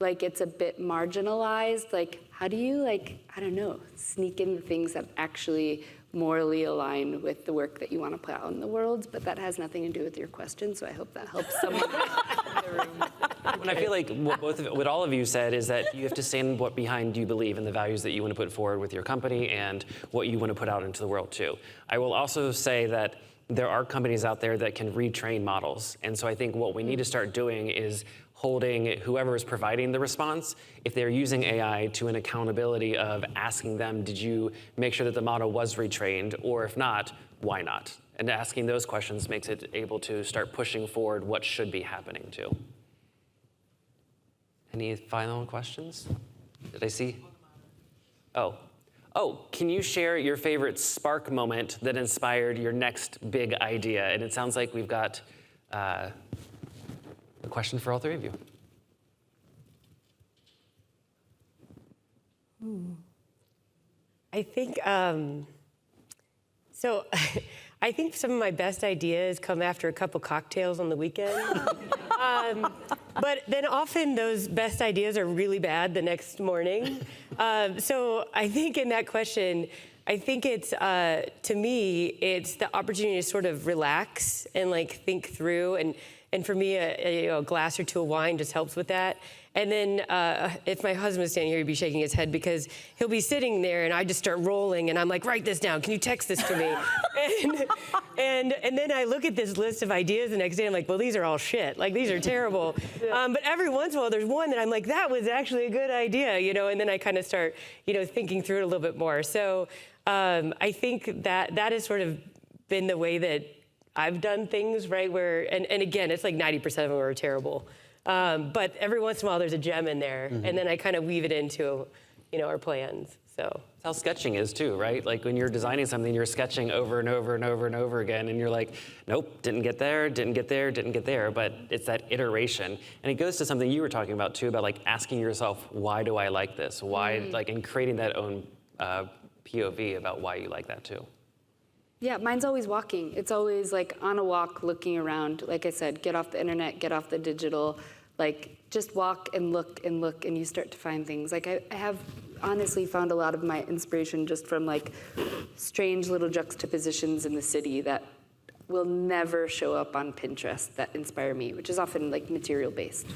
like it's a bit marginalized, like how do you like, I don't know, sneak in the things that actually morally align with the work that you want to put out in the world, but that has nothing to do with your question, so I hope that helps someone in the room.
And I feel like what all of you said is that you have to stand what behind you believe in the values that you want to put forward with your company and what you want to put out into the world too. I will also say that there are companies out there that can retrain models, and so I think what we need to start doing is holding whoever is providing the response, if they're using AI, to an accountability of asking them, did you make sure that the model was retrained? Or if not, why not? And asking those questions makes it able to start pushing forward what should be happening too. Any final questions? Did I see? Oh, can you share your favorite spark moment that inspired your next big idea? And it sounds like we've got a question for all three of you.
I think, so I think some of my best ideas come after a couple cocktails on the weekend. But then often those best ideas are really bad the next morning. So I think in that question, I think it's, to me, it's the opportunity to sort of relax and like think through. And for me, a glass or two of wine just helps with that. And then if my husband was standing here, he'd be shaking his head because he'll be sitting there and I just start rolling and I'm like, write this down. Can you text this to me? and then I look at this list of ideas the next day and I'm like, well, these are all shit. Like, these are terrible. But every once in a while, there's one that I'm like, that was actually a good idea, you know? And then I kind of start, you know, thinking through it a little bit more. So I think that has sort of been the way that I've done things, right? Where, and again, it's like 90% of them are terrible. But every once in a while, there's a gem in there, and then I kind of weave it into, you know, our plans. So
that's how sketching is too, right? Like when you're designing something, you're sketching over and over and over and over again, and you're like, nope, didn't get there, didn't get there, didn't get there. But it's that iteration, and it goes to something you were talking about too, about like asking yourself, why do I like this? Why, like, and creating that own POV about why you like that too.
Yeah, mine's always walking. It's always like on a walk, looking around. Like I said, get off the internet, get off the digital. Like just walk and look, and you start to find things. Like I have honestly found a lot of my inspiration just from like strange little juxtapositions in the city that will never show up on Pinterest that inspire me, which is often like material based.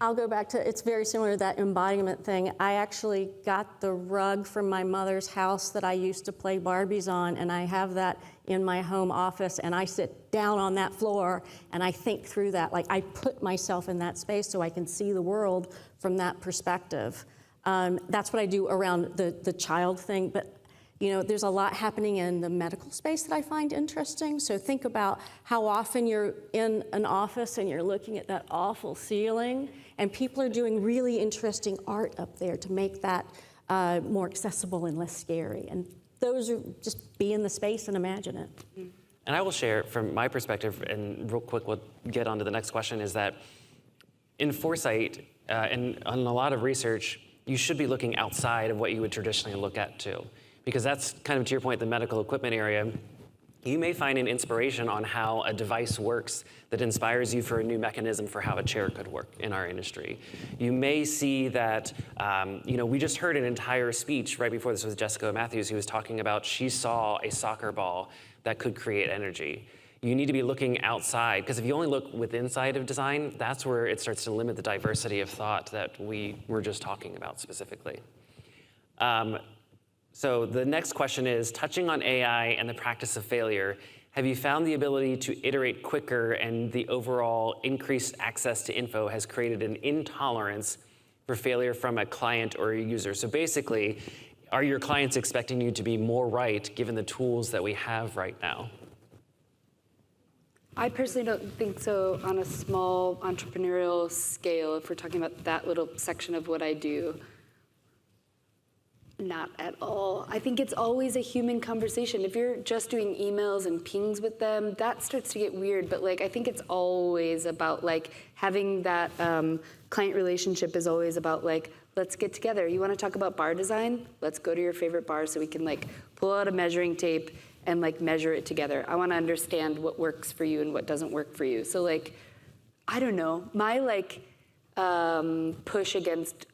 I'll go back to, it's very similar to that embodiment thing. I actually got the rug from my mother's house that I used to play Barbies on, and I have that in my home office, and I sit down on that floor and I think through that. Like, I put myself in that space so I can see the world from that perspective. That's what I do around the child thing, but you know, there's a lot happening in the medical space that I find interesting. So think about how often you're in an office and you're looking at that awful ceiling, and people are doing really interesting art up there to make that more accessible and less scary. And those are just be in the space and imagine it.
And I will share from my perspective, and real quick we'll get on to the next question, is that in foresight and on a lot of research, you should be looking outside of what you would traditionally look at too. Because that's kind of, to your point, the medical equipment area. You may find an inspiration on how a device works that inspires you for a new mechanism for how a chair could work in our industry. You may see that, you know, we just heard an entire speech right before this with Jessica Matthews, who was talking about she saw a soccer ball that could create energy. You need to be looking outside, because if you only look within side of design, that's where it starts to limit the diversity of thought that we were just talking about specifically. So the next question is, touching on AI and the practice of failure, have you found the ability to iterate quicker and the overall increased access to info has created an intolerance for failure from a client or a user? So basically, are your clients expecting you to be more right given the tools that we have right now?
I personally don't think so on a small entrepreneurial scale, if we're talking about that little section of what I do. Not at all. I think it's always a human conversation. If you're just doing emails and pings with them, that starts to get weird. But like, I think it's always about like having that client relationship is always about like, let's get together. You want to talk about bar design? Let's go to your favorite bar so we can like pull out a measuring tape and like measure it together. I want to understand what works for you and what doesn't work for you. So like, I don't know. My like push against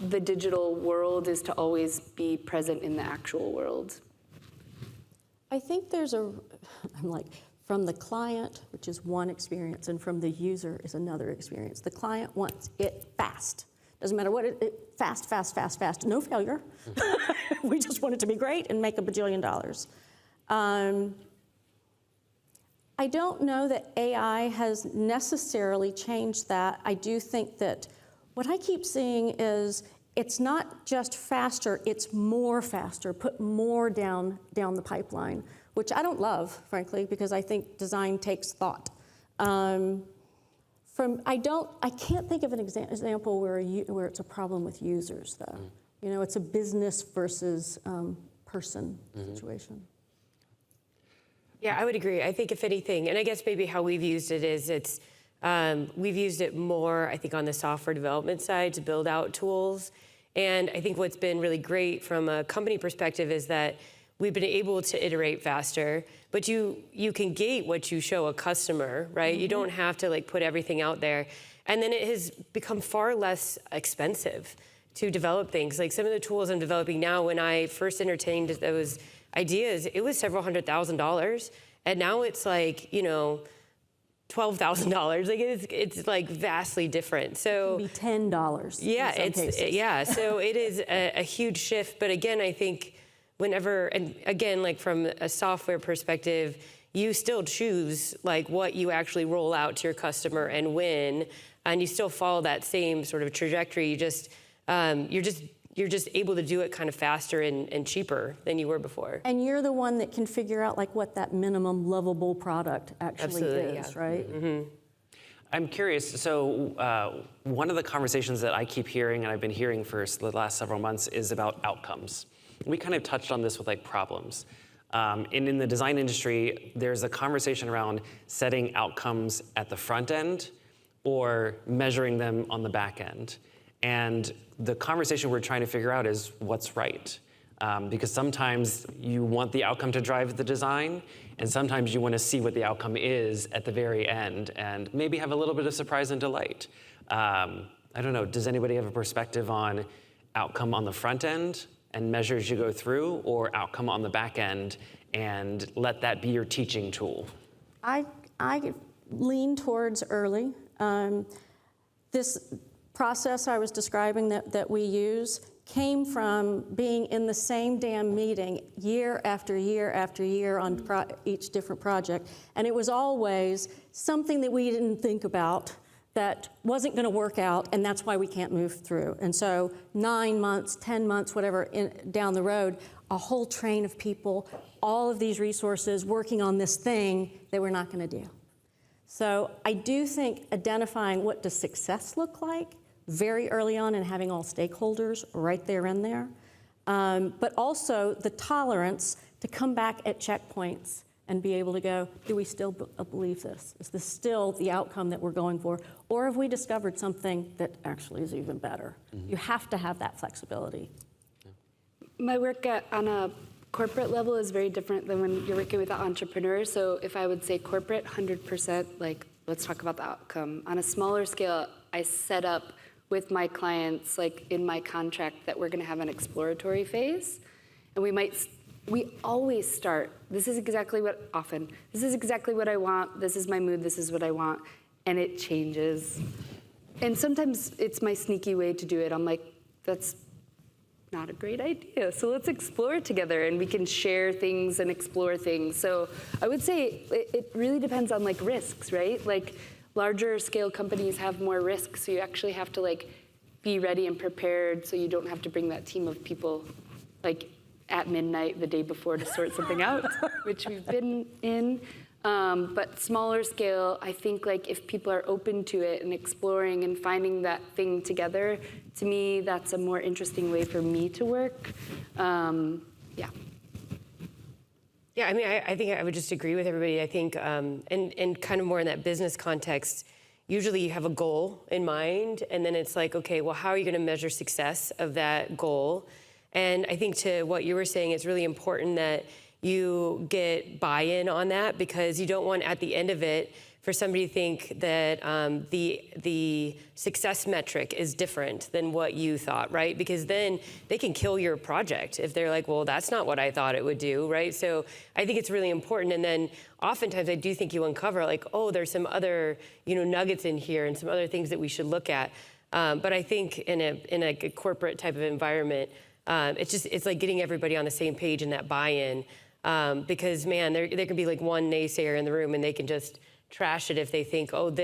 the digital world is to always be present in the actual world.
I think there's I'm like, from the client, which is one experience, and from the user is another experience. The client wants it fast. Doesn't matter what fast, fast, fast, fast, no failure. We just want it to be great and make $1 bajillion. I don't know that AI has necessarily changed that. I do think that what I keep seeing is it's not just faster, it's more faster, put more down the pipeline, which I don't love, frankly, because I think design takes thought. I can't think of an example where it's a problem with users, though. You know, it's a business versus person situation.
Yeah, I would agree. I think if anything, and I guess maybe how we've used it is we've used it more, I think, on the software development side to build out tools. And I think what's been really great from a company perspective is that we've been able to iterate faster, but you can gate what you show a customer, right? Mm-hmm. You don't have to like put everything out there. And then it has become far less expensive to develop things. Like some of the tools I'm developing now, when I first entertained those ideas, it was several $100,000. And now it's like, you know, $12,000. Like it's like vastly different. So
it can be $10.
Yeah,
in some cases.
Yeah. So it is a huge shift. But again, I think whenever, and again, like from a software perspective, you still choose like what you actually roll out to your customer and when, and you still follow that same sort of trajectory. You just you're just able to do it kind of faster and cheaper than you were before.
And you're the one that can figure out like what that minimum lovable product actually is, right?
Mm-hmm.
I'm curious, so one of the conversations that I keep hearing, and I've been hearing for the last several months, is about outcomes. We kind of touched on this with like problems. And in the design industry, there's a conversation around setting outcomes at the front end or measuring them on the back end. And the conversation we're trying to figure out is what's right. Because sometimes you want the outcome to drive the design, and sometimes you want to see what the outcome is at the very end and maybe have a little bit of surprise and delight. I don't know, does anybody have a perspective on outcome on the front end and measures you go through, or outcome on the back end and let that be your teaching tool?
I lean towards early. This process I was describing that we use came from being in the same damn meeting year after year after year on each different project. And it was always something that we didn't think about that wasn't going to work out, and that's why we can't move through. And so 9 months, 10 months, whatever, down the road, a whole train of people, all of these resources working on this thing that we're not going to do. So I do think identifying what does success look like very early on and having all stakeholders right there in there, but also the tolerance to come back at checkpoints and be able to go, do we still believe this? Is this still the outcome that we're going for? Or have we discovered something that actually is even better? Mm-hmm. You have to have that flexibility.
My work on a corporate level is very different than when you're working with an entrepreneur. So if I would say corporate, 100%, like, let's talk about the outcome. On a smaller scale, I set up with my clients, like in my contract, that we're gonna have an exploratory phase. And we always start, this is exactly what I want, this is my mood, this is what I want, and it changes. And sometimes it's my sneaky way to do it. I'm like, that's not a great idea, so let's explore it together, and we can share things and explore things. So I would say it really depends on like risks, right? Like larger scale companies have more risks, so you actually have to like be ready and prepared, so you don't have to bring that team of people like at midnight the day before to sort something out, which we've been in. But smaller scale, I think like if people are open to it and exploring and finding that thing together, to me, that's a more interesting way for me to work. Yeah.
Yeah, I mean, I think I would just agree with everybody. I think, and kind of more in that business context, usually you have a goal in mind, and then it's like, okay, well, how are you going to measure success of that goal? And I think to what you were saying, it's really important that you get buy-in on that, because you don't want at the end of it for somebody to think that the success metric is different than what you thought, right? Because then they can kill your project if they're like, well, that's not what I thought it would do, right? So I think it's really important. And then oftentimes I do think you uncover like, oh, there's some other, nuggets in here and some other things that we should look at. But I think in a corporate type of environment, it's like getting everybody on the same page and that buy-in. Because man, there can be like one naysayer in the room and they can just trash it if they think, oh,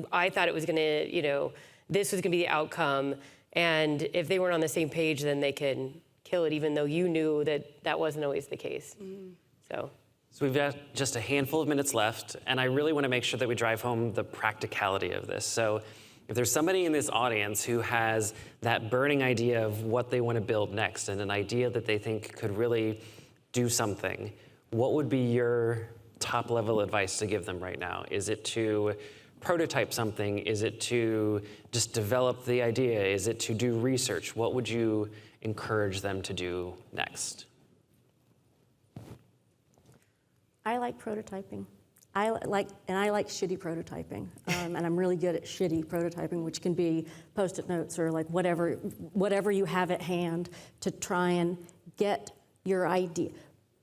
I thought it was gonna, this was gonna be the outcome. And if they weren't on the same page, then they can kill it, even though you knew that wasn't always the case. Mm-hmm. So
we've got just a handful of minutes left, and I really wanna make sure that we drive home the practicality of this. So if there's somebody in this audience who has that burning idea of what they wanna build next and an idea that they think could really do something, what would be your top level advice to give them right now? Is it to prototype something? Is it to just develop the idea? Is it to do research? What would you encourage them to do next?
I like prototyping. I like shitty prototyping, and I'm really good at shitty prototyping, which can be Post-it notes or like whatever you have at hand to try and get your idea.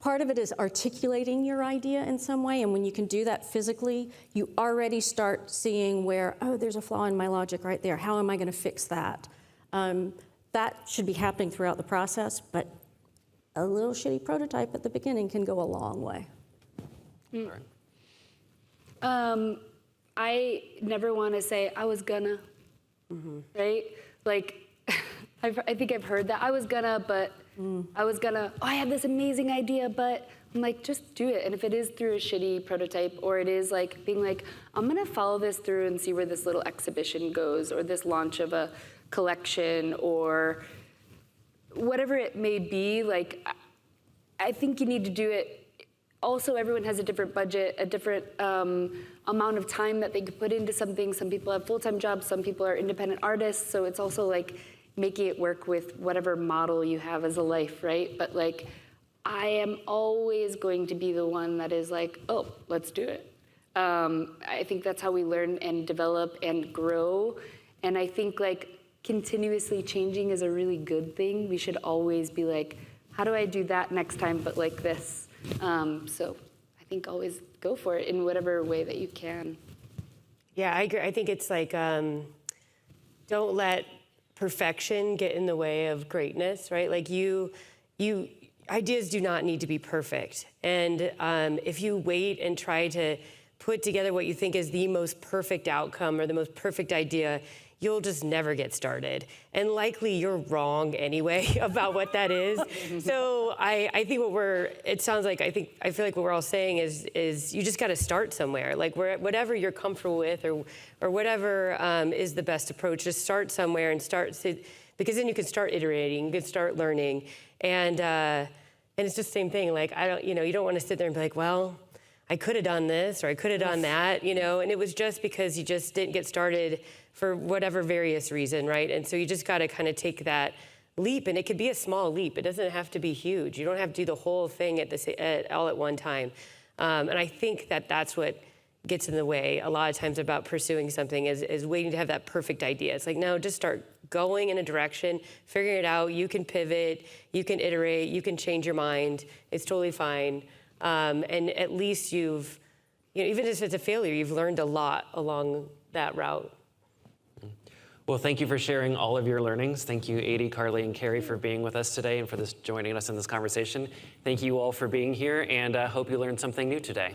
Part of it is articulating your idea in some way, and when you can do that physically, you already start seeing where, oh, there's a flaw in my logic right there. How am I going to fix that? That should be happening throughout the process, but a little shitty prototype at the beginning can go a long way.
I never want to say, I was gonna, right? Like, I think I've heard that. I was gonna, but I had this amazing idea, but I'm like, just do it. And if it is through a shitty prototype, or it is like being like, I'm gonna follow this through and see where this little exhibition goes, or this launch of a collection, or whatever it may be, like, I think you need to do it. Also, everyone has a different budget, a different amount of time that they could put into something. Some people have full-time jobs, some people are independent artists, so it's also like making it work with whatever model you have as a life, right? But like, I am always going to be the one that is like, oh, let's do it. I think that's how we learn and develop and grow. And I think like continuously changing is a really good thing. We should always be like, how do I do that next time, but like this? So I think always go for it in whatever way that you can.
Yeah, I agree. I think it's like, don't let perfection get in the way of greatness, right? Like ideas do not need to be perfect. And if you wait and try to put together what you think is the most perfect outcome or the most perfect idea, you'll just never get started. And likely you're wrong anyway about what that is. So I think I feel like what we're all saying is you just got to start somewhere. Like whatever you're comfortable with or whatever is the best approach, just start somewhere and because then you can start iterating, you can start learning. And it's just the same thing. Like, you don't want to sit there and be like, well, I could have done this or I could have done that, and it was just because you just didn't get started for whatever various reason, right? And so you just got to kind of take that leap, and it could be a small leap. It doesn't have to be huge. You don't have to do the whole thing all at one time. And I think that's what gets in the way a lot of times about pursuing something is waiting to have that perfect idea. It's like, no, just start going in a direction, figuring it out. You can pivot, you can iterate, you can change your mind. It's totally fine. And at least even if it's a failure, you've learned a lot along that route.
Well, thank you for sharing all of your learnings. Thank you, Adi, Carly, and Carrie for being with us today and for joining us in this conversation. Thank you all for being here, and hope you learned something new today.